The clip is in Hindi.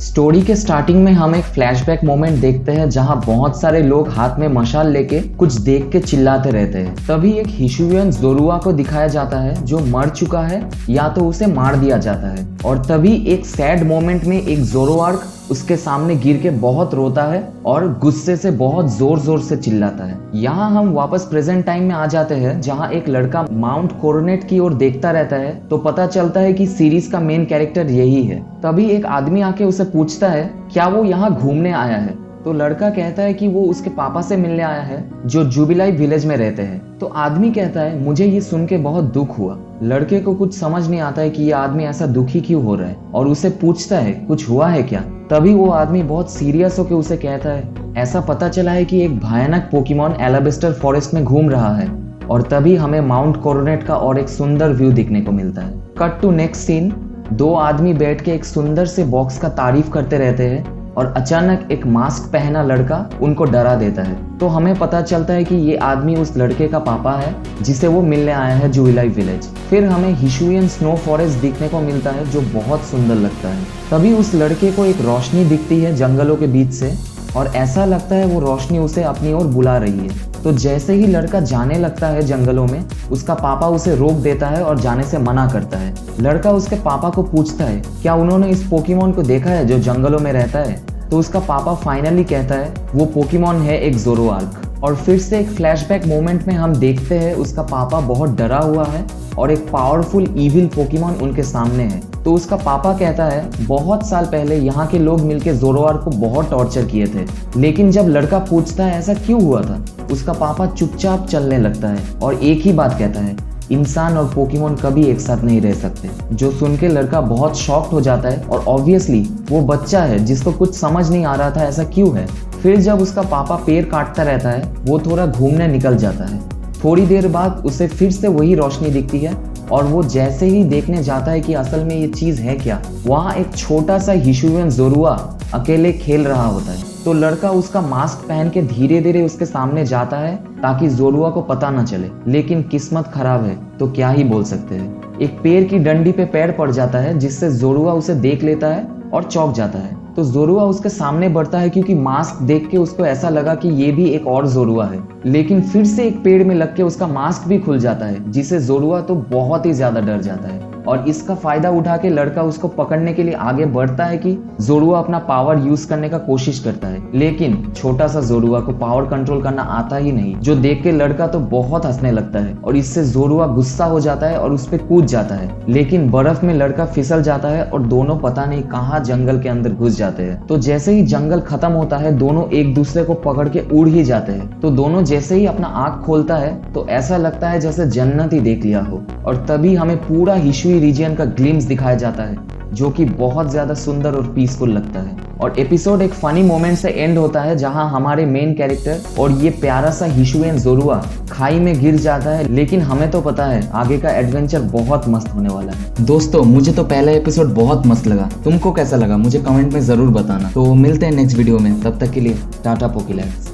स्टोरी के स्टार्टिंग में हम एक फ्लैशबैक मोमेंट देखते हैं जहां बहुत सारे लोग हाथ में मशाल लेके कुछ देख के चिल्लाते रहते हैं। तभी एक हिशुवियन जोरुआ को दिखाया जाता है जो मर चुका है या तो उसे मार दिया जाता है। और तभी एक सैड मोमेंट में एक जोरोआर्क उसके सामने गिर के बहुत रोता है और गुस्से से बहुत जोर जोर से चिल्लाता है। यहाँ हम वापस प्रेजेंट टाइम में आ जाते हैं जहाँ एक लड़का माउंट कोरोनेट की ओर देखता रहता है तो पता चलता है कि सीरीज का मेन कैरेक्टर यही है। तभी एक आदमी आके उसे पूछता है क्या वो यहाँ घूमने आया है। तो लड़का कहता है कि वो उसके पापा से मिलने आया है जो जुबिलाई विलेज में रहते हैं। तो आदमी कहता है मुझे ये सुन के बहुत दुख हुआ। लड़के को कुछ समझ नहीं आता है कि ये आदमी ऐसा दुखी क्यों हो रहा है और उसे पूछता है कुछ हुआ है क्या। तभी वो आदमी बहुत सीरियस होकर उसे कहता है ऐसा पता चला है कि एक भयानक पोकेमॉन एलाबेस्टर फॉरेस्ट में घूम रहा है। और तभी हमें माउंट कोरोनेट का और एक सुंदर व्यू दिखने को मिलता है। कट टू नेक्स्ट सीन, दो आदमी बैठ के एक सुंदर से बॉक्स का तारीफ करते रहते हैं और अचानक एक मास्क पहना लड़का उनको डरा देता है। तो हमें पता चलता है कि ये आदमी उस लड़के का पापा है जिसे वो मिलने आया है जुबिलाई विलेज। फिर हमें हिशुवियन स्नो फॉरेस्ट दिखने को मिलता है जो बहुत सुंदर लगता है। तभी उस लड़के को एक रोशनी दिखती है जंगलों के बीच से और ऐसा लगता है वो रोशनी उसे अपनी ओर बुला रही है। तो जैसे ही लड़का जाने लगता है जंगलों में, उसका पापा उसे रोक देता है और जाने से मना करता है। लड़का उसके पापा को पूछता है क्या उन्होंने इस पोकेमॉन को देखा है जो जंगलों में रहता है। तो उसका पापा फाइनली कहता है वो पोकेमॉन है एक जोरोआर्क। और फिर से एक फ्लैशबैक मोमेंट में हम देखते हैं उसका पापा बहुत डरा हुआ है और एक पावरफुल इविल पोकेमॉन उनके सामने है। तो उसका पापा कहता है बहुत साल पहले यहाँ के लोग मिलकर जोरोआर्क को बहुत टॉर्चर किए थे। लेकिन जब लड़का पूछता है ऐसा क्यों हुआ था, उसका पापा चुपचाप चलने लगता है और एक ही बात कहता है इंसान और पोकेमॉन कभी एक साथ नहीं रह सकते। जो सुन के लड़का बहुत शॉक्ड हो जाता है और ऑब्वियसली वो बच्चा है जिसको कुछ समझ नहीं आ रहा था ऐसा क्यों है। फिर जब उसका पापा पेड़ काटता रहता है वो थोड़ा घूमने निकल जाता है। थोड़ी देर बाद उसे फिर से वही रोशनी दिखती है और वो जैसे ही देखने जाता है कि असल में ये चीज है क्या, वहाँ एक छोटा सा हिशुवियन जोरुआ अकेले खेल रहा होता है। तो लड़का उसका मास्क पहन के धीरे धीरे उसके सामने जाता है ताकि जोरुआ को पता न चले। लेकिन किस्मत खराब है तो क्या ही बोल सकते हैं। एक पेड़ की डंडी पे पैर पड़ जाता है जिससे जोरुआ उसे देख लेता है और चौंक जाता है। तो जोरुआ उसके सामने बढ़ता है क्योंकि मास्क देख के उसको ऐसा लगा कि ये भी एक और जोरुआ है। लेकिन फिर से एक पेड़ में लग के उसका मास्क भी खुल जाता है जिसे जोरुआ तो बहुत ही ज्यादा डर जाता है। और इसका फायदा उठा के लड़का उसको पकड़ने के लिए आगे बढ़ता है कि जोरुआ अपना पावर यूज करने का कोशिश करता है। लेकिन छोटा सा जोरुआ को पावर कंट्रोल करना आता ही नहीं, जो देख के लड़का तो बहुत हंसने लगता है और इससे जोरुआ गुस्सा हो जाता है और उस पर कूद जाता है। लेकिन बर्फ में लड़का फिसल जाता है और दोनों पता नहीं कहाँ जंगल के अंदर घुस जाते हैं। तो जैसे ही जंगल खत्म होता है दोनों एक दूसरे को पकड़ के उड़ ही जाते हैं। तो दोनों जैसे ही अपना आंख खोलता है तो ऐसा लगता है जैसे जन्नत ही देख लिया हो। और तभी हमें पूरा हिशुई रीजन का ग्लिम्स दिखाया जाता है जो कि बहुत ज्यादा सुंदर और पीसफुल लगता है। और एपिसोड एक फनी मोमेंट से एंड होता है जहां हमारे मेन कैरेक्टर और ये प्यारा सा हिशुवियन जोरुआ खाई में गिर जाता है। लेकिन हमें तो पता है आगे का एडवेंचर बहुत मस्त होने वाला है। दोस्तों मुझे तो पहला एपिसोड बहुत मस्त लगा, तुमको कैसा लगा मुझे कमेंट में जरूर बताना। तो मिलते हैं नेक्स्ट वीडियो में, तब तक के लिए टाटा पोकेलैंड्स।